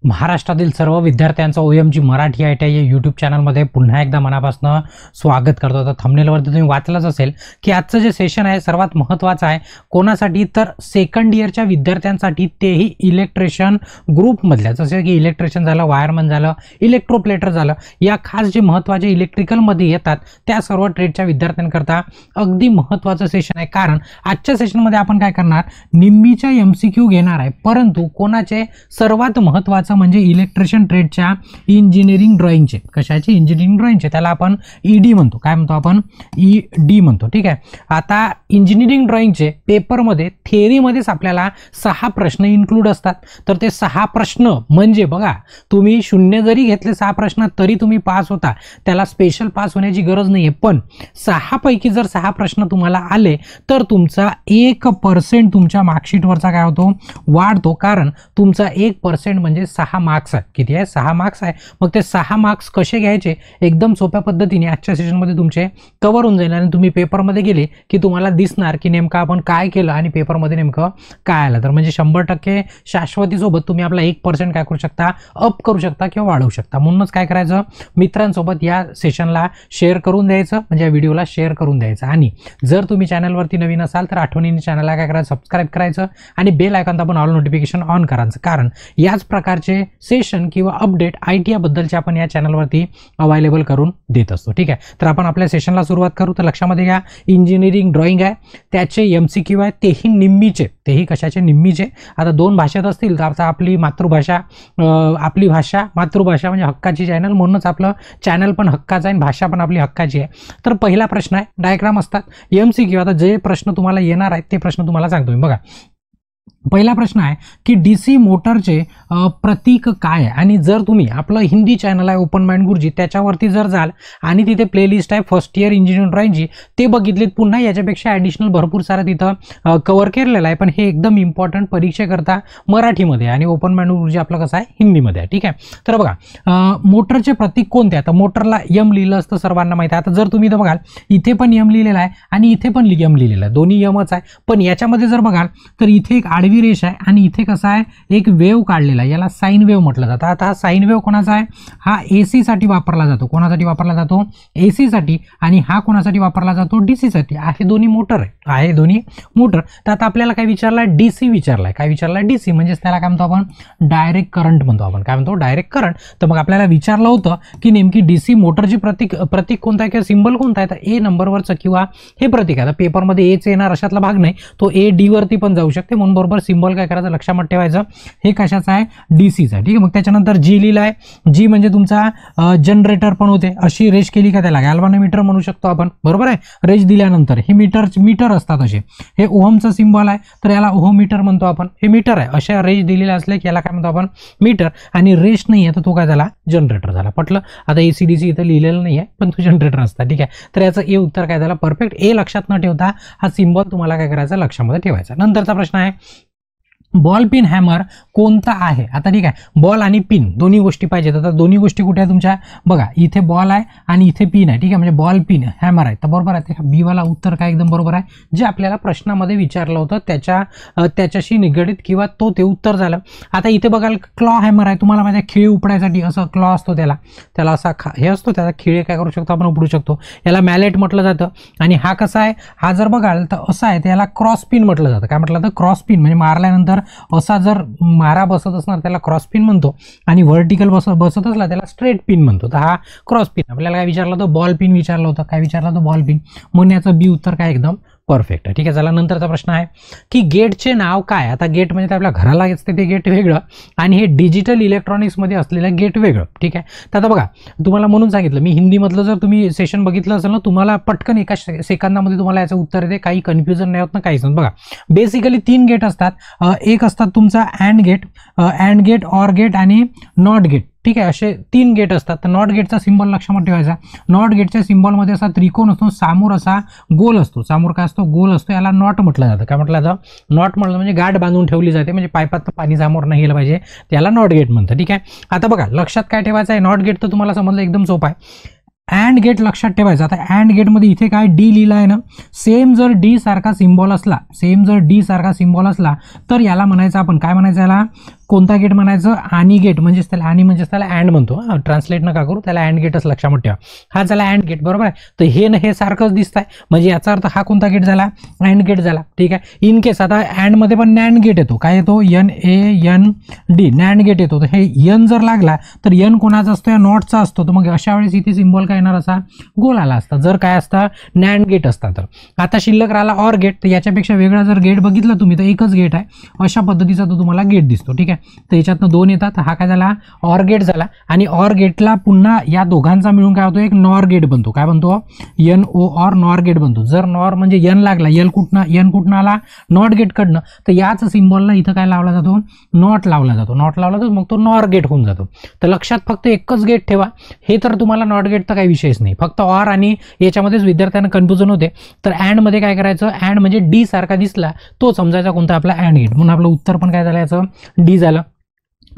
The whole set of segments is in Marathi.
महाराष्ट्रातील सर्व विद्यार्थ्यांचं OMG मराठी ITI या यूट्यूब चॅनलमध्ये पुन्हा एकदा मनापासून स्वागत करतो। तर थंबनेलवरती तुम्ही वाचलंच असेल की आजचं जे सेशन आहे सर्वात महत्त्वाचं आहे कोणासाठी, तर सेकंड इयरच्या विद्यार्थ्यांसाठी, तेही इलेक्ट्रिशियन ग्रुपमधल्या, जसं की इलेक्ट्रिशियन झालं, वायरमन झालं, इलेक्ट्रोप्लेटर झालं, या खास जे महत्त्वाचे इलेक्ट्रिकलमध्ये येतात त्या सर्व ट्रेडच्या विद्यार्थ्यांकरता अगदी महत्त्वाचं सेशन आहे। कारण आजच्या सेशनमध्ये आपण काय करणार, निम्मीच्या MCQ घेणार आहे, परंतु कोणाचे, सर्वात महत्त्वाचं म्हणजे इलेक्ट्रिशियन ट्रेडच्या इंजिनिअरिंग ड्रॉइंगचे। कशाचे? इंजिनिअरिंग ड्रॉइंगचे। त्याला आपण ED म्हणतो। काय म्हणतो आपण? ED म्हणतो। ठीक आहे। आता इंजिनिअरिंग ड्रॉइंगचे पेपरमध्ये थिअरीमध्येच आपल्याला 6 प्रश्न इन्क्लूड असतात। तर ते 6 प्रश्न म्हणजे बघा, तुम्ही 0 जरी घेतले 6 प्रश्न तरी तुम्ही पास होता, त्याला स्पेशल पास होण्याची गरज नाहीये। पण 6 पैकी जर 6 प्रश्न तुम्हाला आले तर तुमचा 1% तुमच्या मार्कशीटवरचा काय होतो, वाढतो। कारण तुमचा 1% म्हणजे 6 मार्क्स आहे। किती आहे? 6 मार्क्स आहे। मग ते 6 मार्क्स कसे घ्यायचे, एकदम सोप्या पद्धतीने आजच्या सेशनमध्ये तुमचे कव्हर होऊन जाईल आणि तुम्ही पेपरमध्ये गेले की तुम्हाला दिसणार की नेमकं आपण काय केलं आणि पेपरमध्ये नेमकं काय आलं। तर म्हणजे 100% शाश्वतीसोबत तुम्ही आपला 1% काय करू शकता, अप करू शकता किंवा वाढवू शकता। म्हणूनच काय करायचं, मित्रांसोबत या सेशनला शेअर करून द्यायचं, म्हणजे या व्हिडिओला शेअर करून द्यायचं। आणि जर तुम्ही चॅनलवरती नवीन असाल तर आठवणीने चॅनलला काय करायचं, सबस्क्राईब करायचं आणि बेल आयकॉन दाबून ऑल नोटिफिकेशन ऑन करायचं। कारण याच प्रकारचे सेशन किंवा अपडेट ITI बद्दलचे आपण या चॅनलवरती अवेलेबल करून देत असतो। ठीक आहे। तर आपण आपल्या सेशनला सुरुवात करू। तर लक्षामध्ये घ्या, इंजिनिअरिंग ड्रॉइंग आहे, त्याचे MCQ आहे, तेही निम्मीचे। तेही कशाचे? निम्मीचे। आता 2 भाषेत असतील तर आता आपली मातृभाषा, आपली भाषा मातृभाषा म्हणजे हक्काची चॅनल, म्हणूनच आपलं चॅनल पण हक्काचं आहे, भाषा पण आपली हक्काची आहे। तर पहिला प्रश्न आहे, डायग्राम असतात, MCQ। आता जे प्रश्न तुम्हाला येणार आहेत ते प्रश्न तुम्हाला सांगतो मी। बघा, पहिला प्रश्न आहे की DC मोटरचे प्रतीक काय आहे। आणि जर तुम्ही आपलं हिंदी चॅनल आहे ओपन माइंड गुरुजी, त्याच्यावरती जर जाल आणि तिथे प्लेलिस्ट आहे फर्स्ट इयर इंजिनिअरिंग ड्रॉइंगची, ते बघितलेत, पुन्हा याच्यापेक्षा ॲडिशनल भरपूर सारं तिथं कव्हर केलेलं आहे। पण हे एकदम इम्पॉर्टंट परीक्षेकरता मराठीमध्ये आणि ओपन माइंड गुरुजी आपलं कसं आहे, हिंदीमध्ये आहे। ठीक आहे। तर बघा, मोटरचे प्रतीक कोणते? आता मोटरला M लिहिलं असतं, सर्वांना माहिती आहे। आता जर तुम्ही इथं बघाल, इथे पण M लिहिलेला आहे आणि इथे पण M लिहिलेला आहे, दोन्ही Mच आहे। पण याच्यामध्ये जर बघाल तर इथे एक आडवी रेष आहे आणि इथे कसं आहे, एक वेव्ह काढलेला आहे, याला साइन वेव्ह म्हटलं जातं। आता हा साइन वेव्ह कोणाचा आहे? हा AC साठी वापरला जातो। कोणासाठी वापरला जातो? AC साठी। आणि हा कोणासाठी वापरला जातो? DC साठी। आहे दोन्ही मोटर आहे, दोन्ही मोटर। तर आता आपल्याला काय विचारलाय? DC विचारलाय। काय विचारलाय? DC, म्हणजे त्याला काय म्हणतो आपण? डायरेक्ट करंट म्हणतो आपण। काय म्हणतो? Direct current. तर मग आपल्याला विचारलं होतं की नेमकी DC मोटरची प्रतीक कोणता आहे किंवा सिंबल कोणता आहे? तर A नंबरवरचं किंवा हे प्रतीक आहे। आता पेपरमध्ये Aच येणार अशातला भाग नाही, तो A D वरती पण जाऊ शकते, म्हणून बरोबर सिंबल काय करायचं, लक्षात ठेवायचं, हे कशाचं आहे? DCचं आहे। ठीक आहे। मग त्याच्यानंतर G लिहिला आहे, G म्हणजे तुमचा जनरेटर पण होते। अशी रेष केली का त्याला गॅल्व्हॅनोमीटर म्हणू शकतो आपण, बरोबर आहे। रेष दिल्यानंतर हे मीटर असतात असे। हे ओहमचं सिंबल आहे तर याला ओहम मीटर म्हणतो आपण, हे मीटर आहे। अशा रेष दिलेल्या असल्या की याला काय म्हणतो आपण? मीटर। आणि रेष नाही आहे तर तो काय झाला? जनरेटर झाला। पटलं? आता ACDC इथं लिहिलेलं नाही आहे पण तो जनरेटर असतात। ठीक आहे। तर याचं A उत्तर काय झालं? परफेक्ट। A लक्षात न ठेवता हा सिंबल तुम्हाला काय करायचा, लक्षामध्ये ठेवायचा। नंतरचा प्रश्न आहे, बॉल पिन हॅमर कोणता आहे? आता ठीक आहे, बॉल आणि पिन दोन्ही गोष्टी पाहिजेत। आता दोन्ही गोष्टी कुठे आहे तुमच्या? बघा, इथे बॉल आहे आणि इथे पिन आहे। ठीक आहे, म्हणजे बॉल पिन हॅमर आहे, तर बरोबर आहे। B वाला उत्तर काय एकदम बरोबर आहे, जे आपल्याला प्रश्नामध्ये विचारलं होतं त्याच्याशी निगडीत किंवा ते उत्तर झालं। आता इथे बघाल, क्लॉ हॅमर आहे, तुम्हाला माहिती आहे खिळे उपडायसाठी असं क्लॉ असतो, त्याला असा हे असतो, त्याचा खिळे काय करू शकतो आपण, उपडू शकतो। याला मॅलेट म्हटलं जातं। आणि हा कसा आहे, हा जर बघाल तर असा आहे, त्याला क्रॉस पिन म्हटलं जातं। काय म्हटलं जातं? क्रॉस पिन, म्हणजे मारल्यानंतर असा जर मारा बसत असणार त्याला क्रॉस पिन म्हणतो, आणि व्हर्टिकल बसत असला त्याला स्ट्रेट पिन म्हणतो। तर हा क्रॉस पिन। आपल्याला काय विचारलं होतं? बॉल पिन विचारलं होतं। काय विचारलं होतं? Ball pin. म्हणून याचं B उत्तर काय एकदम परफेक्ट आहे। ठीक आहे। चला, नंतरचा प्रश्न आहे की गेटचे नाव काय? आता गेट म्हणजे आपल्या घराला असते ते गेट वेगळं आणि हे डिजिटल इलेक्ट्रॉनिक्समध्ये असलेलं गेट वेगळं। ठीक आहे। तर आता बघा, तुम्हाला म्हणून सांगितलं मी, हिंदीमधलं जर तुम्ही सेशन बघितलं असेल ना, तुम्हाला पटकन एका सेकंदामध्ये तुम्हाला याचं उत्तर येते, काही कन्फ्युजन नाही होत ना, काहीच नाही। बघा, बेसिकली 3 गेट असतात। एक असतात तुमचा अँड गेट, ऑर गेट आणि नॉट गेट। ठीक आहे, असे 3 गेट असतात। तर नॉट गेटचा सिंबल लक्षात ठेवायचा। नॉट गेटच्या सिंबलमध्ये असा त्रिकोण असतो, समोर असा गोल असतो, समोर काय असतो? गोल असतो। याला नॉट म्हटलं जातं। काय म्हटलं जातं? नॉट म्हटलं म्हणजे गाठ बांधून ठेवली जाते, म्हणजे पाईपात पाणी समोर नाही गेलं पाहिजे, त्याला नॉट गेट म्हणतं। ठीक आहे। आता बघा, लक्षात काय ठेवायचं आहे, नॉट गेट तर तुम्हाला समजलं, एकदम सोपं आहे। अँड गेट लक्षात ठेवायचं। आता अँड गेटमध्ये इथे काय D लिहिला आहे ना, सेम जर D सारखा सिंबल असला तर याला म्हणायचं आपण, काय म्हणायचं, याला कोणता गेट म्हणायचं, आणि गेट म्हणजेच त्याला आणि म्हणजेच त्याला अँड म्हणतो, ट्रान्सलेट नका करू, त्याला अँड गेटच लक्षात ठेवा, हा झाला अँड गेट बरोबर आहे. तर हे न हे सारखंच दिसत आहे, म्हणजे याचा अर्थ हा कोणता गेट झाला, अँड गेट झाला. ठीक आहे. इन केस आता अँड मध्ये पण नॅन्ड गेट येतो, काय येतो, NAND नॅन्ड गेट येतो. तर हे एन जर लागला तर एन कोणाचा असतो, या नॉटचा असतो. तर मग अशा वेळेस इथे सिम्बॉल काय येणार, असा गोल आला असता जर काय असता नॅन्ड गेट असता. तर आता शिल्लक राहिला ऑर गेट. तर याच्यापेक्षा वेगळा जर गेट बघितला तुम्ही तर एकच गेट आहे, अशा पद्धतीचा तो तुम्हाला गेट दिसतो. ठीक आहे. तर याच्यातनं दोन येतात, हा काय झाला, ऑर गेट झाला. आणि ऑर गेटला पुन्हा या दोघांचा मिळून काय होतो, एक नॉर गेट बनतो. काय बनतो, NOR नॉर गेट बनतो. जर नॉर म्हणजे एन लागला, एन कुठनं आला, नॉट गेट कडनं, तर याच सिम्बॉलला इथं काय लावला जातो, नॉट लावला जातो. नॉट लावला तर मग तो नॉर गेट होऊन जातो. तर लक्षात फक्त एकच गेट ठेवा, हे तर तुम्हाला नॉट गेट तर काही विषयच नाही, फक्त ऑर आणि याच्यामध्येच विद्यार्थ्यांना कन्फ्युजन होते. तर अँड मध्ये काय करायचं, अँड म्हणजे डी सारखा दिसला तो समजायचा कोणता, आपला अँड गेट. म्हणून आपलं उत्तर पण काय झालं, याचं डी झालं.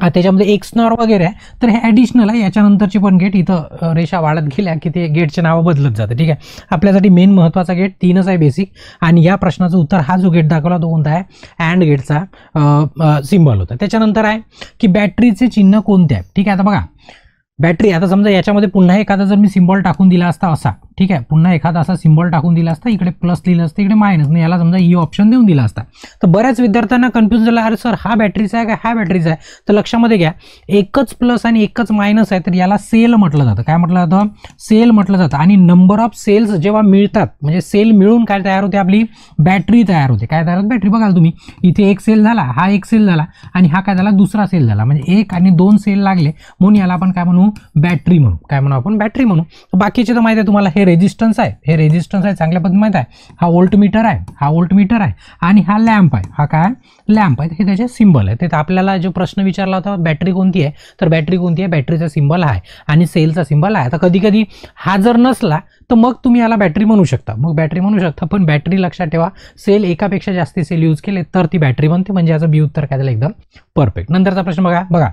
त्याच्यामध्ये एक्स नॉर वगैरे आहे, तर हे ॲडिशनल आहे. याच्यानंतरची पण गेट इथं रेषा वाढत गेल्या की ते गेटचे नावं बदलत जातं. ठीक आहे. आपल्यासाठी मेन महत्त्वाचा गेट 3च आहे बेसिक, आणि या प्रश्नाचं उत्तर हा जो गेट दाखवला तो कोणता आहे, अँड गेटचा सिम्बॉल होता. त्याच्यानंतर आहे की बॅटरीचे चिन्ह कोणते आहे. ठीक आहे. आता बघा बॅटरी, आता समजा याच्यामध्ये पुन्हा एखादा जर मी सिम्बॉल टाकून दिला असता असा, ठीक आहे, पुन्हा एखादा असा सिम्बॉल टाकून दिला असता, इकडे प्लस लिहिलं असतं, इकडे मायनस, नाही याला समजा ई ऑप्शन देऊन दिला असता. तर बऱ्याच विद्यार्थ्यांना कन्फ्युज झालं, अरे सर हा बॅटरीचा आहे का, हा बॅटरीचा आहे. तर लक्षामध्ये घ्या, एकच प्लस आणि एकच मायनस आहे, तर याला सेल म्हटलं जातं. काय म्हटलं जातं, सेल म्हटलं जातं. आणि नंबर ऑफ सेल्स जेव्हा मिळतात, म्हणजे सेल मिळून काय तयार होते, आपली बॅटरी तयार होते. काय तयार होते, बॅटरी. बघाल तुम्ही इथे एक सेल झाला, हा एक सेल झाला, आणि हा काय झाला, दुसरा सेल झाला, म्हणजे 1 आणि 2 सेल लागले, म्हणून याला आपण काय म्हणू, बॅटरी म्हणू. काय म्हणू आपण, बॅटरी म्हणू. बाकीचे तर माहिती आहे तुम्हाला, हे रेजिस्टन्स आहे, हे रेजिस्टन्स आहे, चांगल्या पद्धतीने माहिती आहे. हा व्होल्ट मीटर आहे, हा व्होल्ट मीटर आहे, आणि हा लॅम्प आहे, हा काय लॅम्प आहे. हे त्याचे सिम्बॉल आहे. ते आपल्याला जो प्रश्न विचारला होता, बॅटरी कोणती आहे, तर बॅटरी कोणती आहे, बॅटरीचा सिम्बॉल आहे आणि सेलचा सिम्बॉल आहे. आता कधी कधी हा जर नसला तर मग तुम्ही याला बॅटरी म्हणू शकता, मग बॅटरी म्हणू शकता. पण बॅटरी लक्षात ठेवा, सेल एकापेक्षा जास्त सेल यूज केले तर ती बॅटरी बनते. म्हणजे याचं बी उत्तर काय झालं, एकदम परफेक्ट. नंतरचा प्रश्न बघा.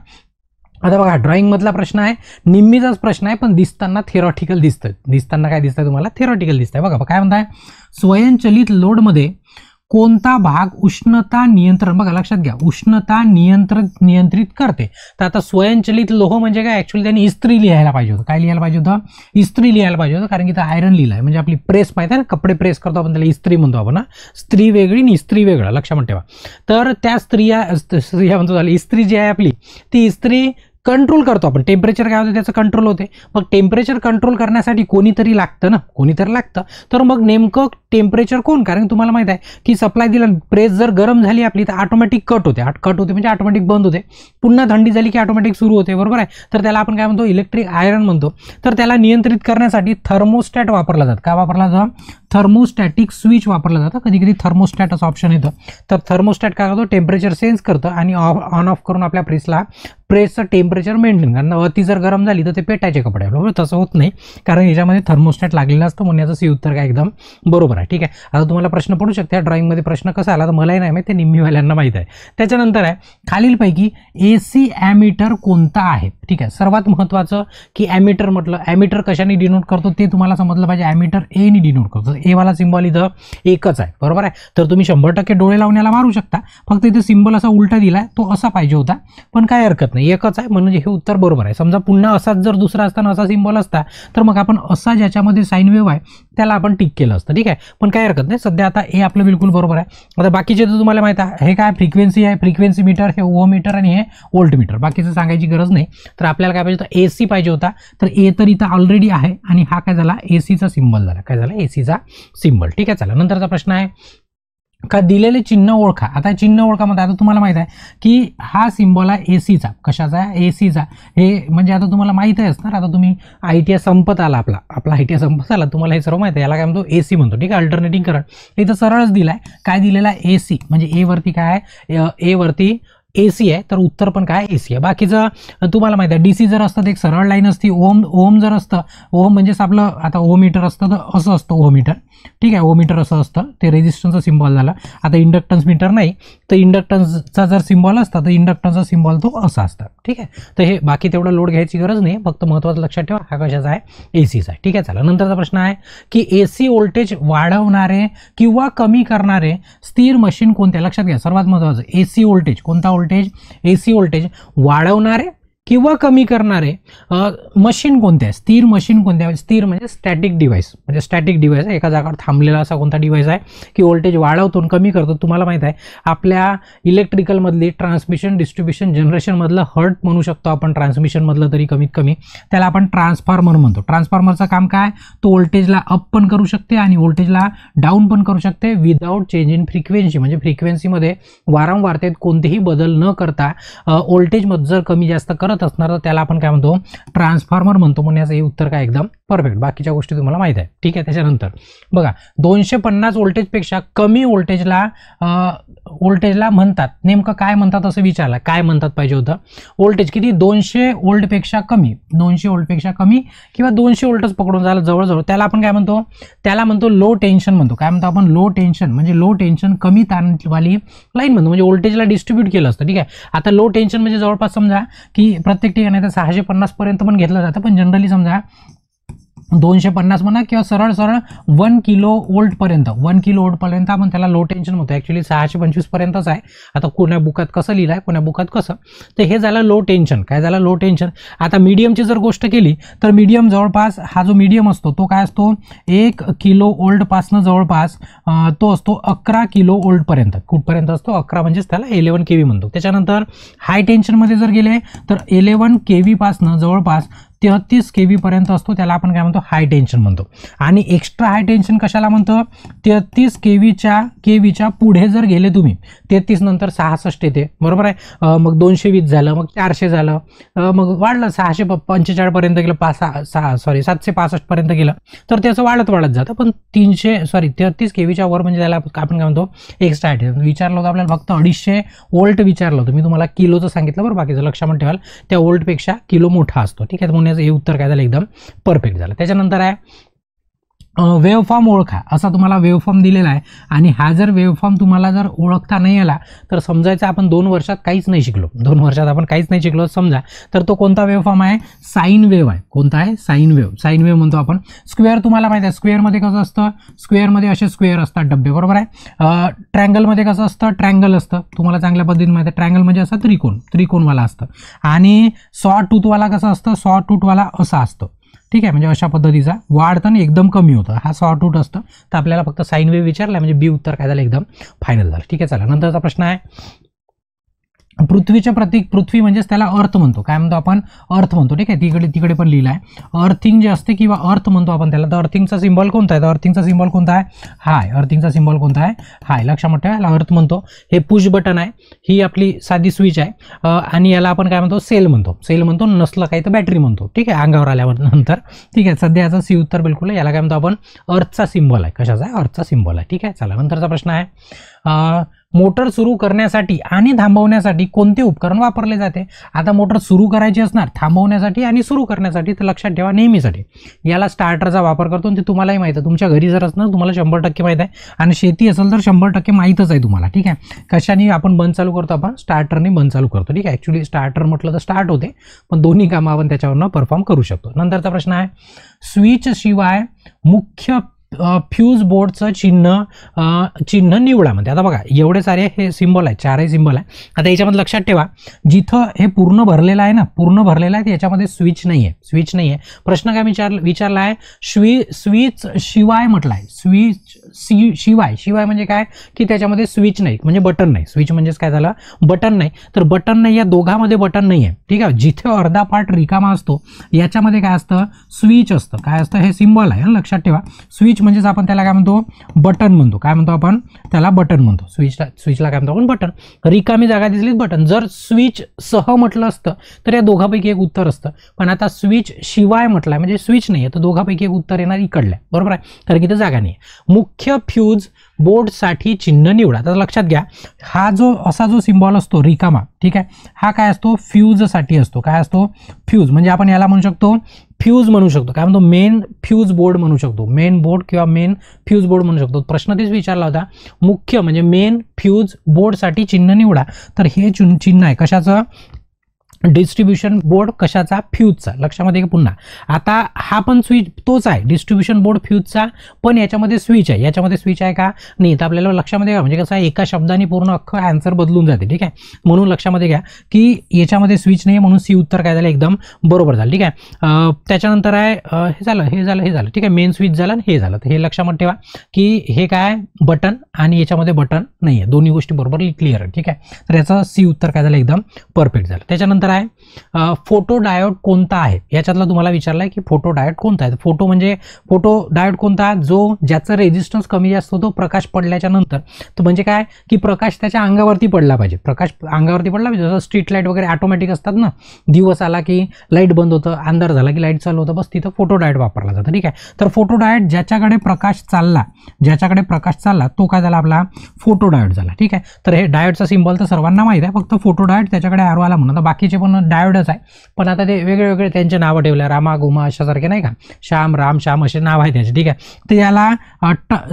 आता बघा ड्रॉइंग मधला प्रश्न आहे, निम्मीचाच प्रश्न आहे, पण दिसताना थेरॉटिकल दिसतं. दिसताना काय दिसतंय तुम्हाला, थेरॉटिकल दिसतंय. बघा काय म्हणताय, स्वयंचलित लोडमध्ये कोणता भाग उष्णता नियंत्रण, बघा लक्षात घ्या, उष्णता नियंत्रित करते. तर आता स्वयंचलित लोह म्हणजे काय, ऍक्च्युअली त्यांनी इस्त्री लिहायला पाहिजे होतं. काय लिहायला पाहिजे होतं, इस्त्री लिहायला पाहिजे होतं, कारण की इथं आयरन लिहिलं आहे. म्हणजे आपली प्रेस माहिती आहे ना, कपडे प्रेस करतो आपण, त्याला इस्त्री म्हणतो आपण. स्त्री वेगळी आणि इस्त्री वेगळं, लक्षात ठेवा. तर त्या स्त्रिया म्हणतो झाली, इस्त्री जी आहे आपली, ती इस्त्री कंट्रोल करतो आपण. टेम्परेचर काय होतं, त्याचं कंट्रोल होते. मग टेम्परेचर कंट्रोल करण्यासाठी कोणीतरी लागतं ना, कोणीतरी लागतं. तर मग नेमकं टेम्परेचर कोण, कारण तुम्हाला माहित आहे की सप्लाय दिला, प्रेस जर गरम झाली आपली तर ऑटोमॅटिक कट होते म्हणजे ऑटोमॅटिक बंद होते. पुन्हा थंडी झाली की ऑटोमॅटिक सुरू होते, बरोबर आहे. तर त्याला आपण काय म्हणतो, इलेक्ट्रिक आयरन म्हणतो. तर त्याला नियंत्रित करण्यासाठी थर्मोस्टॅट वापरला जातं. काय वापरला जातं, थर्मोस्टॅटिक स्विच वापरला जातं. कधी कधी थर्मोस्टॅट असं ऑप्शन येतं. तर थर्मोस्टॅट काय करतो, टेम्परेचर सेन्स करतं आणि ऑन ऑफ करून आपल्या प्रेसचं टेम्परेचर मेंटेन. कारण अति जर गरम झाली तर ते पेटायचे कपडे, बरोबर. तसं होत नाही, कारण याच्यामध्ये थर्मोस्टॅट लागलेलं असतं. म्हणून याचं सी उत्तर काय एकदम बरोबर आहे. ठीक आहे. आता तुम्हाला प्रश्न पडू शकते, ड्रॉइंगमध्ये प्रश्न कसा आला तर मलाही नाही माहिती, ते निम्मीवाल्यांना माहीत आहे. त्याच्यानंतर आहे, खालीलपैकी AC ॲमीटर कोणता आहे. ठीक आहे. सर्वात महत्त्वाचं की ॲमीटर म्हटलं, ॲमीटर कशाने डिनोट करतो ते तुम्हाला समजलं पाहिजे. ॲमीटर A ने डिनोट करतो. ए वाला सिम्बॉल इथं एकच आहे, बरोबर आहे. तर तुम्ही 100% डोळे लावण्याला मारू शकता, फक्त इथे सिम्बॉल असा उलटा दिलाय, तो असा पाहिजे होता, पण काय हरकत नाही, एकच आहे म्हणजे हे उत्तर बरोबर आहे. समजा पुन्हा असाच जर दुसरा असताना असा सिम्बॉल असता तर मग आपण असा ज्याच्यामध्ये साइन वेव्ह आहे त्याला आपण टिक केलं असतं. ठीक आहे. पण काय हरकत नाही, सध्या आता हे आपलं बिलकुल बरोबर आहे. आता बाकीचे तर तुम्हाला माहिती आहे, हे काय फ्रिक्वेन्सी आहे, फ्रिक्वेन्सी मीटर, हे ओहम मीटर आणि हे व्होल्ट मीटर. बाकीचं सांगायची गरज नाही. तर आपल्याला काय पाहिजे होतं, AC पाहिजे होता. तर ए तर इथं ऑलरेडी आहे आणि हा काय झाला, ACचा सिम्बॉल झाला. काय झाला, ACचा सिम्बॉल. ठीक आहे. चला नंतरचा प्रश्न आहे, का दिलेले चिन्ह ओळखा. आता चिन्ह ओळखामध्ये आता तुम्हाला माहित आहे की हा सिम्बॉल आहे ACचा. कशाचा आहे, ACचा. हे म्हणजे आता तुम्हाला माहित आहे असणार, आता तुम्ही ITI संपत आला, आपला ITI संपत आला, तुम्हाला हे सर्व माहिती आहे. याला काय म्हणतो, AC म्हणतो. ठीक आहे. अल्टरनेटिंग करंट इथं सरळच दिलाय. काय दिलेला आहे, AC, म्हणजे A वरती काय आहे, A वरती AC आहे, तर उत्तर पण काय AC आहे. बाकीचं तुम्हाला माहिती आहे, DC जर असतं तर एक सरळ लाईन असती. ओम जर असतं, ओम म्हणजेच आपलं आता ओहम मीटर असतं तर असं असतं ओहम मीटर. ठीक आहे. ओहम मीटर असं असतं, ते रेजिस्टन्सचा सिम्बॉल झाला. आता इंडक्टन्स मीटर नाही, तर इंडक्टन्सचा जर सिम्बॉल असता तर इंडक्टन्सचा सिम्बॉल तो असा असता. ठीक आहे. तर हे बाकी तेवढं लोड घ्यायची गरज नाही, फक्त महत्त्वाचं लक्षात ठेवा, हा कशाचा आहे, ACचा आहे. ठीक आहे. चला नंतरचा प्रश्न आहे की AC व्होल्टेज वाढवणारे किंवा कमी करणारे स्थिर मशीन कोणते. लक्षात घ्या, सर्वात महत्त्वाचं AC व्होल्टेज, कोणता व्होल्टेज, AC व्होल्टेज वाढवणारे किंवा कमी करणारे मशीन कोणते आहे, स्थिर मशीन कोणते आहे. स्थिर म्हणजे स्टॅटिक डिव्हाइस, म्हणजे स्टॅटिक डिव्हाइस एका जागेवर थांबलेला असा कोणता डिव्हाइस आहे की व्होल्टेज वाढवतो आणि कमी करतो. तुम्हाला माहित आहे आपल्या इलेक्ट्रिकलमधली ट्रान्समिशन, डिस्ट्रीब्युशन, जनरेशनमधलं हर्ट म्हणू शकतो आपण, ट्रान्समिशनमधलं तरी कमीत कमी. त्याला आपण ट्रान्सफॉर्मर म्हणतो. ट्रान्सफॉर्मरचं काम काय, तो व्होल्टेजला अप पण करू शकते आणि व्होल्टेजला डाऊन पण करू शकते विदाऊट चेंज इन फ्रिक्वेन्सी, म्हणजे फ्रिक्वेन्सीमध्ये वारंवारतेत कोणतेही बदल न करता व्होल्टेजमध्ये जर कमी जास्त करत असणार तर त्याला आपण काय म्हणतो, ट्रान्सफॉर्मर म्हणतो. म्हणून याचं हे उत्तर काय एकदम परफेक्ट. बाकीच्या गोष्टी तुम्हाला माहित आहे, ठीक आहे. त्याच्यानंतर बघा 250 व्होल्टेजपेक्षा कमी व्होल्टेजला म्हणतात, नेमकं काय म्हणतात असं विचारलं, काय म्हणतात पाहिजे होतं. व्होल्टेज किती, 200 व्होल्टपेक्षा कमी, 200 व्होल्टपेक्षा कमी किंवा 200 व्होल्टच पकडून झालं जवळजवळ, त्याला आपण काय म्हणतो, त्याला म्हणतो लो टेन्शन म्हणतो. काय म्हणतो आपण, लो टेन्शन, म्हणजे लो टेन्शन कमी ताणवाली लाईन म्हणतो, म्हणजे व्होल्टेजला डिस्ट्रीब्यूट केलं असतं, ठीक आहे. आता लो टेन्शन म्हणजे जवळपास समजा की प्रत्येक ठिकाणी तर 650 पर्यंत पण घेतलं जातं, पण जनरली समजा 250 म्हणा किंवा सरळ 1 किलो व्होल्ट पर्यंत, 1 किलो व्होल्ट पर्यंत आपण त्याला लो टेन्शन म्हणतो. ॲक्च्युली 625 पर्यंतच आहे. आता कोण्या बुकात कसं लिहिलं आहे, कोण्या बुकात कसं, तर हे झालं लो टेन्शन. काय झालं, लो टेन्शन. आता मीडियमची जर गोष्ट केली तर मीडियम जवळपास हा जो मीडियम असतो तो काय असतो, 1 किलो व्होल्टपासनं जवळपास तो असतो 11 किलो व्होल्टपर्यंत. कुठपर्यंत असतो, 11 म्हणजेच त्याला 11 kV म्हणतो. त्याच्यानंतर हाय टेन्शनमध्ये जर गेले तर 11 kV पासनं जवळपास 33 kV पर्यंत असतो, त्याला आपण काय म्हणतो, हाय टेन्शन म्हणतो. आणि एक्स्ट्रा हाय टेन्शन कशाला म्हणतो, 33 kVच्या पुढे जर गेले तुम्ही, 33 नंतर 66 येते, बरोबर आहे. मग 220 झालं, मग 400 झालं, मग वाढलं 645 पर्यंत गेलं, 765 पर्यंत गेलं, तर त्याचं वाढत जातं. पण 33 kVच्या वर म्हणजे त्याला आपण काय म्हणतो, एक्स्ट्रा हाय टेन्शन. विचारलं होतं आपल्याला फक्त 250 व्होल्ट विचारलं होतं, मी तुम्हाला किलोचं सांगितलं बरं, बाकीचं लक्षात ठेवाल, त्या व्होल्टपेक्षा किलो मोठा असतो, ठीक आहे. म्हणून हे उत्तर काय झालं, एकदम परफेक्ट झालं. त्याच्यानंतर आहे वेव्हफॉर्म ओळखा, असा तुम्हाला वेव्हफॉर्म दिलेला आहे आणि हा जर वेव्हफॉर्म तुम्हाला जर ओळखता नाही आला तर समजायचं आपण 2 वर्षात काहीच नाही शिकलो, 2 वर्षात आपण काहीच नाही शिकलो समजा. तर तो कोणता वेव्हफॉर्म आहे, साईन वेव्ह आहे. कोणता आहे, साईन वेव्ह. साईन वेव्ह म्हणतो आपण. स्क्वेअर तुम्हाला माहिती आहे, स्क्वेअरमध्ये कसं असतं, स्क्वेअरमध्ये असे स्क्वेअर असतात डब्बे, बरोबर आहे. ट्रँगलमध्ये कसं असतं, ट्रँगल असतं, तुम्हाला चांगल्या पद्धतीने माहिती आहे. ट्रँगल म्हणजे असं त्रिकोणवाला असतं. आणि सॉ टूथवाला कसं असतं, सॉ टूथवाला असा असतं, ठीक आहे. म्हणजे अशा पद्धतीचा वाढतं एकदम कमी होतं, हा सॉर्ट असतं. तर आपल्याला फक्त साईन वेव्ह विचारला म्हणजे बी उत्तर काय झालं, एकदम फायनल झालं, ठीक आहे. चला नंतरचा प्रश्न आहे, पृथ्वीचे प्रतीक, पृथ्वी म्हणजेच त्याला अर्थ म्हणतो. काय म्हणतो आपण, अर्थ म्हणतो, ठीक आहे. तिकडे पण लिहिलं आहे. अर्थिंग जे असते किंवा अर्थ म्हणतो आपण त्याला. तर अर्थिंगचा सिम्बॉल कोणता आहे, तर अर्थिंगचा सिम्बॉल कोणता आहे, हाय. अर्थिंगचा सिम्बॉल कोणता आहे, हाय. लक्षात ठेवा, याला अर्थ म्हणतो. हे पुश बटन आहे, ही आपली साधी स्विच आहे आणि याला आपण काय म्हणतो, सेल म्हणतो. नसलं काही तर बॅटरी म्हणतो, ठीक आहे, अंगावर आल्यावर नंतर, ठीक आहे. सध्या याचं सी उत्तर बिलकुल आहे. याला काय म्हणतो आपण, अर्थचा सिम्बॉल आहे. कशाचा आहे, अर्थचा सिम्बॉल आहे, ठीक आहे. चला नंतरचा प्रश्न आहे, मोटर सुरू करण्यासाठी आणि थांबवण्यासाठी कोणते उपकरण वापरले जाते. आता मोटर सुरू करायची असणार, थांबवण्यासाठी आणि सुरू करण्यासाठी, तर लक्षात ठेवा नेहमीसाठी याला स्टार्टरचा वापर करतो. आणि ते तुम्हालाही माहिती आहे, तुमच्या घरी जर असणार तुम्हाला 100% माहीत आहे आणि शेती असेल तर 100% माहीतच आहे तुम्हाला, ठीक आहे. कशाने आपण बंद चालू करतो, आपण स्टार्टरने बंद चालू करतो, ठीक आहे. ॲक्च्युली स्टार्टर म्हटलं तर स्टार्ट होते, पण दोन्ही कामं आपण त्याच्यावरनं परफॉर्म करू शकतो. नंतरचा प्रश्न आहे, स्विच शिवाय मुख्य फ्यूज बोर्डचं चिन्ह निवडा म्हणते. आता बघा एवढे सारे हे सिम्बॉल आहे, 4ही सिम्बॉल आहे. आता याच्यामध्ये लक्षात ठेवा, जिथं हे पूर्ण भरलेलं आहे ना, पूर्ण भरलेलं आहे, याच्यामध्ये स्विच नाही आहे. प्रश्न काय विचारला आहे, स्विच शिवाय म्हटलं आहे. स्विच शिवाय म्हणजे काय की त्याच्यामध्ये स्विच नाही, म्हणजे बटन नाही. स्विच म्हणजेच काय झालं, बटन नाही. तर बटन नाही, या दोघांमध्ये बटन नाही आहे, ठीक आहे. जिथे अर्धा पार्ट रिकामा असतो याच्यामध्ये काय असतं, स्विच असतं. काय असतं, हे सिम्बॉल आहे, लक्षात ठेवा. स्विच म्हणजेच आपण त्याला काय म्हणतो, बटन म्हणतो. काय म्हणतो आपण त्याला, बटन म्हणतो. स्विचला काय म्हणतो आपण, बटन. रिकामी जागा दिसलीच बटन. जर स्विच सह म्हटलं असतं तर या दोघांपैकी एक उत्तर असतं, पण आता स्विच शिवाय म्हटलं म्हणजे स्विच नाही आहे, तर दोघांपैकी एक उत्तर येणार इकडलं, बरोबर आहे, कारण की इथं जागा नाही. मुख्य फ्यूज बोर्डसाठी चिन्ह निवडा. तर लक्षात घ्या, हा जो असा जो सिम्बॉल असतो रिकामा, ठीक आहे, हा काय असतो, फ्यूजसाठी असतो. काय असतो, फ्यूज. म्हणजे आपण याला म्हणू शकतो फ्यूज म्हणू शकतो. काय म्हणतो, मेन फ्यूज बोर्ड म्हणू शकतो. मेन बोर्ड किंवा मेन फ्यूज बोर्ड म्हणू शकतो. प्रश्न तेच विचारला होता, मुख्य म्हणजे मेन फ्यूज बोर्डसाठी चिन्ह निवडा. तर हे चिन्ह आहे कशाचं, डिस्ट्रीब्युशन बोर्ड कशाचा, फ्यूजचा. लक्षामध्ये पुन्हा आता हा पण स्विच तोच आहे, डिस्ट्रीब्युशन बोर्ड फ्यूजचा, पण याच्यामध्ये स्विच आहे. याच्यामध्ये स्विच आहे का, नाही. तर आपल्याला लक्षामध्ये घ्या, म्हणजे कसं आहे, एका शब्दाने पूर्ण अख्खं आन्सर बदलून जाते. ठीक आहे, म्हणून लक्षामध्ये घ्या की याच्यामध्ये स्विच नाही, म्हणून सी उत्तर काय झालं, एकदम बरोबर झालं. ठीक आहे, त्याच्यानंतर आहे हे झालं. ठीक आहे, मेन स्विच झालं आणि हे झालं. तर हे लक्षामध्ये ठेवा की हे काय बटन आणि याच्यामध्ये बटन नाही आहे, दोन्ही गोष्टी बरोबर क्लिअर आहे. ठीक आहे, तर याचं सी उत्तर काय झालं, एकदम परफेक्ट झालं. त्याच्यानंतर आहे फोटो डायोड कोणता आहे, याच्यातला तुम्हाला विचारलाय की फोटो डायोड कोणता आहे. फोटो म्हणजे फोटो डायोड कोणता, जो ज्याचा रेजिस्टन्स कमी असतो तो प्रकाश पडल्याच्या नंतर, तो म्हणजे काय की प्रकाश त्याच्या अंगावरती पडला पाहिजे, प्रकाश अंगावरती पडला पाहिजे. जसं स्ट्रीट लाईट वगैरे ऑटोमॅटिक असतात ना, दिवस आला की लाईट बंद होतं, अंधार झाला की लाईट चालू होतं, बस तिथं फोटो डायोड वापरला जातं. ठीक आहे, तर फोटो डायोड ज्याच्याकडे प्रकाश चालला तो काय झाला, आपला फोटो डायोड झाला. ठीक आहे, तर हे डायोडचा सिंबल तर सर्वांना माहिती आहे, फक्त फोटो डायोड त्याच्याकडे आरो आला म्हणून. बाकीचे पण डायोडच आहे, पण आता ते वेगळे त्यांचे नावं ठेवले, रामा गुमा अशासारखे नाही का, श्याम राम श्याम असे नाव आहे त्याचे. ठीक आहे, तर याला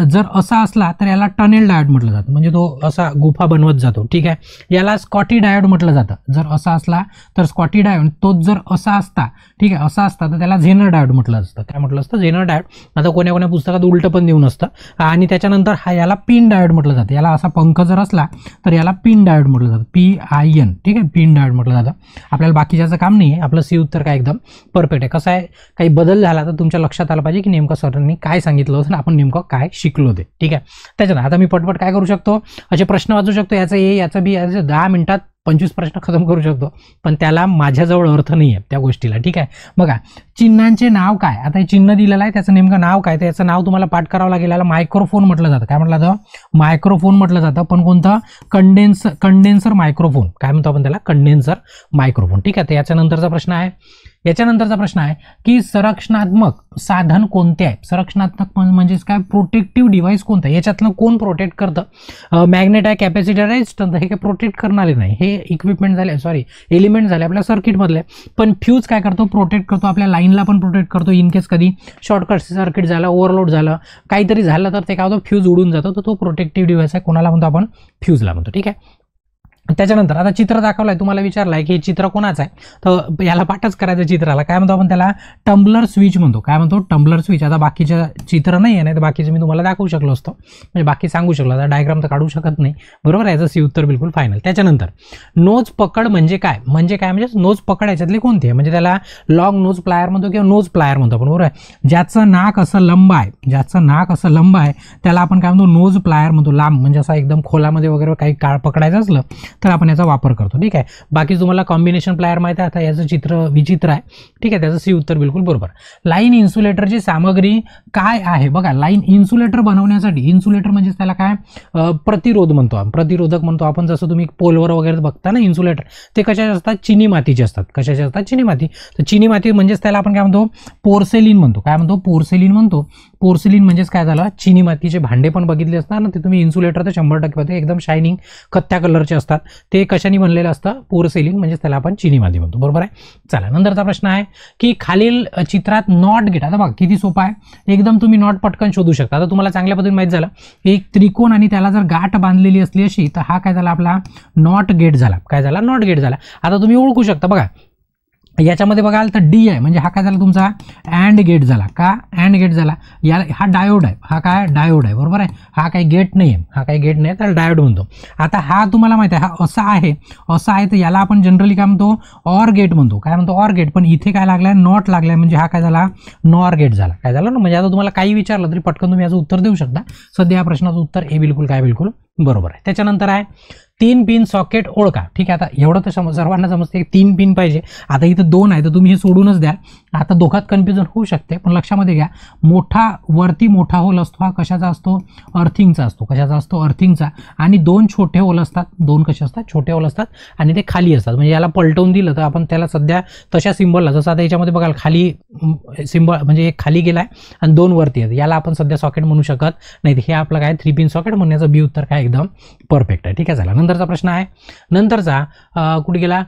जर असा असला तर याला टनेल डायोड म्हटलं जातं, म्हणजे तो असा गुफा बनवत जातो. ठीक आहे, याला स्कॉटी डायोड म्हटलं जातं. जर असा असला तर स्कॉटी डायोड, तोच जर असा असता, ठीक आहे, असा असता तर त्याला झेनर डायोड म्हटलं असतं. काय म्हटलं असतं, झेनर डायोड. आता कोण्या पुस्तकात उलटं पण देऊन असतं. आणि त्याच्यानंतर याला पिन डायोड म्हटलं जातं. याला असा पंख जर असला तर याला पिन डायोड म्हटलं जातं, PIN. ठीक आहे, पिन डायोड म्हटलं जातं. आपल्याला बाकीच्याचं काम नाही आहे, आपलं सी उत्तर काय एकदम परफेक्ट आहे. कसं आहे, काही बदल झाला तर तुमच्या लक्षात आलं पाहिजे की नेमकं सरांनी काय सांगितलं होतं आपण नेमकं काय शिकलो ते. ठीक आहे, त्याच्यानं आता मी पटपट काय करू शकतो, असे प्रश्न वाचू शकतो, याचं ए याचं बी, याचं 10 मिनिटात 25 प्रश्न खतम करू शकतो, पण त्याला माझ्याजवळ अर्थ नाही आहे त्या गोष्टीला. ठीक आहे, बघा चिन्हांचे नाव काय, आता हे चिन्ह दिलेलं आहे त्याचं नेमकं नाव काय, त्याचं नाव तुम्हाला पाठ करावं लागेल. याला मायक्रोफोन म्हटलं जातं. काय म्हटलं जातं, मायक्रोफोन म्हटलं जातं, पण कोणतं, कंडेन्सर मायक्रोफोन. काय म्हणतो आपण त्याला, कंडेन्सर मायक्रोफोन. ठीक आहे, तर याच्यानंतरचा प्रश्न आहे की संरक्षणात्मक साधन कोणते आहे. संरक्षणात्मक म्हणजेच काय, प्रोटेक्टिव्ह डिव्हाइस कोणतं, याच्यातलं कोण प्रोटेक्ट करतं. मॅग्नेट आहे, कॅपॅसिटर आहे, रेझिस्टन्स, हे काही प्रोटेक्ट करणारे नाही, हे इक्विपमेंट झाले, एलिमेंट झाले आपल्या सर्किटमधले. पण फ्यूज काय करतो, प्रोटेक्ट करतो, आपल्या लाईनला पण प्रोटेक्ट करतो. इन केस कधी शॉर्टकट सर्किट झालं, ओव्हरलोड झालं, काहीतरी झालं तर ते काय होतं, फ्यूज उडून जातो. तर तो प्रोटेक्टिव्ह डिव्हाइस आहे, कोणाला म्हणतो आपण, फ्यूजला म्हणतो. ठीक आहे, त्याच्यानंतर आता चित्र दाखवलंय, तुम्हाला विचारलंय की हे चित्र कोणाचं आहे, तर याला पाठच करायचं चित्राला. काय म्हणतो आपण त्याला, टम्बलर स्विच म्हणतो. काय म्हणतो, टम्बलर स्विच. आता बाकीचं चित्र नाही आहे, नाही तर बाकीचं मी तुम्हाला दाखवू शकलो असतो, म्हणजे बाकी सांगू शकलो, आता डायग्राम तर काढू शकत नाही, बरोबर आहे. याचं सी उत्तर बिलकुल फायनल. त्याच्यानंतर नोज पकड म्हणजे काय, म्हणजे नोज पकड याच्यातले कोणते आहे, म्हणजे त्याला लॉंग नोज प्लायर म्हणतो किंवा नोज प्लायर म्हणतो आपण, बरोबर आहे. ज्याचं नाक असं लंब आहे त्याला आपण काय म्हणतो, नोज प्लायर म्हणतो. लांब म्हणजे असा एकदम खोलामध्ये वगैरे काही काळ पकडायचं असलं तर आपण याचा वापर करतो. ठीक आहे, बाकी तुम्हाला कॉम्बिनेशन प्लायर माहिती आहे. आता याचं चित्र विचित्र आहे. ठीक आहे, त्याचं सी उत्तर बिलकुल बरोबर. लाईन इन्सुलेटरची सामग्री काय आहे, बघा लाईन इन्सुलेटर बनवण्यासाठी, इन्सुलेटर म्हणजे त्याला काय, प्रतिरोधक म्हणतो आपण. जसं तुम्ही पोलवर वगैरे बघता ना इन्सुलेटर, ते कशाचे असतात, चिनी मातीचे असतात. कशाचे असतात, चिनी माती. तर चिनी माती म्हणजेच त्याला आपण काय म्हणतो, पोर्सेलिन म्हणतो. काय म्हणतो, पोर्सेलिन म्हणजेच काय झालं, चिनी मातीचे भांडे पण बघितले असतात ना, ते तुम्ही इन्सुलेटर तर 100% एकदम शायनिंग कथ्या कलरचे असतात. ते कशाने बनलेलं असतं, पोर्सेलिन, म्हणजेच त्याला आपण चिनी माती म्हणतो, बरोबर आहे. चला, नंतरचा प्रश्न आहे की खालील चित्रात नॉट गेट. आता बघा किती सोपा आहे, एकदम तुम्ही नॉट पटकन शोधू शकता. आता तुम्हाला चांगल्या पद्धतीने माहित झालं, एक त्रिकोण आणि त्याला जर गाठ बांधलेली असली अशी, तर हा काय झाला, आपला नॉट गेट झाला. काय झाला, नॉट गेट झाला. आता तुम्ही ओळखू शकता, बघा याच्यामध्ये बघाल तर डी आहे, म्हणजे हा काय झाला तुमचा अँड गेट झाला. का अँड गेट झाला, याला हा डायोड आहे, हा काय डायोड आहे, बरोबर आहे. हा काही गेट नाही आहे, त्याला डायोड म्हणतो. आता हा तुम्हाला माहिती आहे, हा असा आहे तर याला आपण जनरली काय म्हणतो, ऑर गेट म्हणतो. काय म्हणतो, ऑर गेट. पण इथे काय लागलाय, नॉट लागलाय, म्हणजे हा काय झाला, नॉर गेट झाला. काय झालं ना, म्हणजे आता तुम्हाला काही विचारलं तरी पटकन तुम्ही याचं उत्तर देऊ शकता. सध्या या प्रश्नाचं उत्तर ए बिलकुल बरोबर आहे. त्याच्यानंतर आहे 3 पिन सॉकेट ओळखा. ठीक आहे, आता एवढं तर सर्वांना समजते 3 पिन पाहिजे. आता इथं 2 आहे तर तुम्ही हे सोडूनच द्या. आता दोघात कन्फ्युजन होऊ शकते, पण लक्षामध्ये घ्या, वरती मोठा होल असतो हा कशाचा असतो, अर्थिंगचा असतो. कशाचा असतो, अर्थिंगचा. आणि 2 छोटे होल असतात. 2 कसे असतात, छोटे होल असतात आणि ते खाली असतात. म्हणजे याला पलटवून दिलं तर आपण त्याला सध्या तशा सिम्बॉलला, जसं आता याच्यामध्ये बघाल खाली सिम्बॉल म्हणजे एक खाली गेलाय आणि 2 वरती आहेत, याला आपण सध्या सॉकेट म्हणू शकत नाही. हे आपलं काय 3 पिन सॉकेट म्हणण्याचं बी उत्तर काय एकदम परफेक्ट आहे. ठीक आहे, झाला. नंतरचा प्रश्न आहे, कुठे गेला,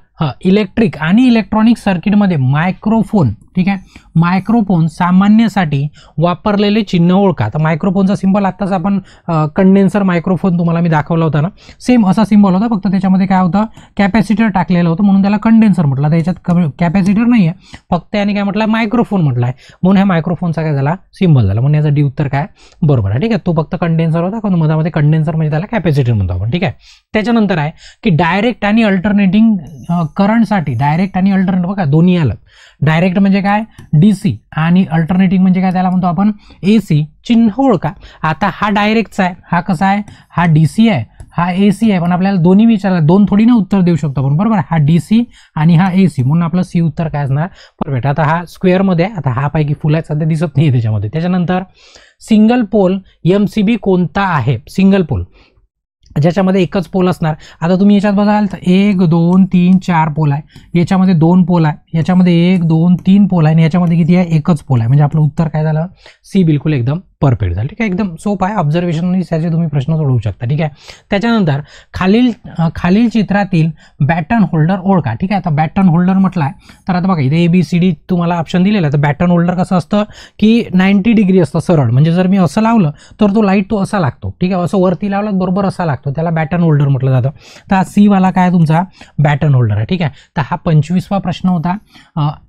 इलेक्ट्रिक आणि इलेक्ट्रॉनिक सर्किटमध्ये मायक्रोफोन. ठीक आहे. मायक्रोफोन सामान्यसाठी वापरलेले चिन्ह ओळखा. तर मायक्रोफोनचा सिंबल आत्ताच आपण कंडेन्सर मायक्रोफोन तुम्हाला मी दाखवला होता ना, सेम असा सिंबल होता, फक्त त्याच्यामध्ये काय होतं, कॅपॅसिटर टाकलेलं होतं म्हणून त्याला कंडेन्सर म्हटलं. तर याच्यात कॅपॅसिटर नाही आहे, फक्त त्याने काय म्हटलं, मायक्रोफोन म्हटलं आहे, म्हणून ह्या मायक्रोफोनचा काय झाला, सिंबल झाला, म्हणून याचं डी उत्तर काय बरोबर आहे. ठीक आहे, तो फक्त कंडेन्सर होता, पण मधामध्ये कंडेन्सर म्हणजे त्याला कॅपॅसिटर म्हणतो आपण. ठीक आहे. त्याच्यानंतर आहे की डायरेक्ट आणि अल्टरनेटिंग करंटसाठी, डायरेक्ट आणि अल्टरनेट बघा दोन्ही आलं. डायरेक्ट म्हणजे काय DC आणि अल्टरनेटिंग म्हणजे काय, त्याला म्हणतो आपण AC. चिन्ह ओळखा. आता हा डायरेक्टचा आहे, हा कसा आहे, हा DC आहे, हा AC आहे, पण आपल्याला दोन्ही विचारलं, दोन थोडी ना उत्तर देऊ शकतो आपण, बरोबर. हा DC आणि हा AC, म्हणून आपलं C उत्तर काय असणार, परफेक्ट. आता हा स्क्वेअरमध्ये आहे, आता हा पैकी फुल आहे, सध्या दिसत नाही त्याच्यामध्ये. त्याच्यानंतर सिंगल पोल MCB कोणता आहे, सिंगल पोल ज्याच्यामध्ये एकच पोल असणार. आता तुम्ही याच्यात बघाल तर 1 2 3 4 पोल आहे, याच्यामध्ये 2 पोल आहे, याच्यामध्ये 1 2 3 पोल आहे, आणि याच्यामध्ये किती आहे, एकच पोल आहे. म्हणजे आपलं उत्तर काय झालं, C बिलकुल एकदम परफेक्ट झालं. ठीक आहे, एकदम सोपं आहे, ऑब्झर्वेशन त्याचे तुम्ही प्रश्न सोडवू शकता. ठीक आहे. त्याच्यानंतर खालील चित्रातील बॅटन होल्डर ओळखा. ठीक आहे. आता बॅटन होल्डर म्हटलं आहे तर आता बघा इथे ABCD तुम्हाला ऑप्शन दिलेलं आहे. तर बॅटन होल्डर कसं असतं की 90 डिग्री असतं सरळ, म्हणजे जर मी असं लावलं तर तो लाईट तो असा लागतो. ठीक आहे, असं वरती लावलं बरोबर असा लागतो, त्याला बॅटन होल्डर म्हटलं जातं. तर हा C वाला काय तुमचा बॅटन होल्डर आहे. ठीक आहे. तर हा 25वा प्रश्न होता.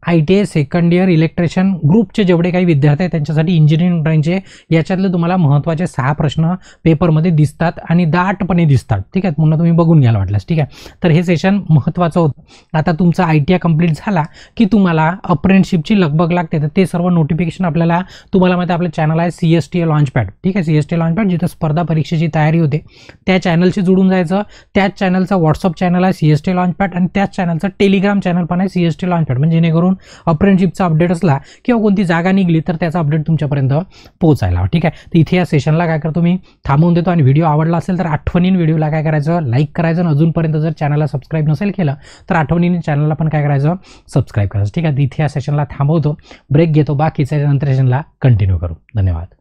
ITI सेकंड इयर इलेक्ट्रिशियन ग्रुपचे जेवढे काही विद्यार्थी आहेत त्यांच्यासाठी इंजिनिअरिंग ब्रांचचे याच्यातले तुम्हाला महत्त्वाचे 6 प्रश्न पेपरमध्ये दिसतात आणि दाटपणे दिसतात. ठीक आहे, पुन्हा तुम्ही बघून घ्यायला वाटल्यास. ठीक आहे. तर हे सेशन महत्त्वाचं होतं. आता तुमचा ITI कंप्लीट झाला की तुम्हाला अप्रेंटिसशिपची लगबग लागते, तर ते सर्व नोटिफिकेशन आपल्याला, तुम्हाला माहिती आपलं चॅनल आहे CSTA लॉन्चपॅड. ठीक आहे, CSTA लॉन्चपॅड जिथं स्पर्धा परीक्षेची तयारी होते, त्या चॅनलशी जोडून जायचं. त्याच चॅनलचा व्हॉट्सअप चॅनल आहे CSTA लॉन्चपॅड, आणि त्याच चॅनलचं टेलिग्राम चॅनल पण आहे CSTA लॉन्चपॅड, म्हणजे जेणेकरून अप्रेंटिसशिपचा अपडेट असला किंवा कोणती जागा निघली तर त्याचा अपडेट तुमच्यापर्यंत पोहोचायला. ठीक आहे. तर इथे या सेशनला काय करतो मी, थांबवून देतो, आणि व्हिडिओ आवडला असेल तर आठवणीने व्हिडिओला काय करायचं, लाईक करायचं, आणि अजूनपर्यंत जर चॅनलला सबस्क्राईब नसेल केलं तर आठवणीने चॅनलला पण काय करायचं, सबस्क्राईब करायचं. ठीक आहे. इथे या सेशनला थांबवतो, ब्रेक घेतो, बाकीच्या नंतर सेशनला कंटिन्यू करू. धन्यवाद.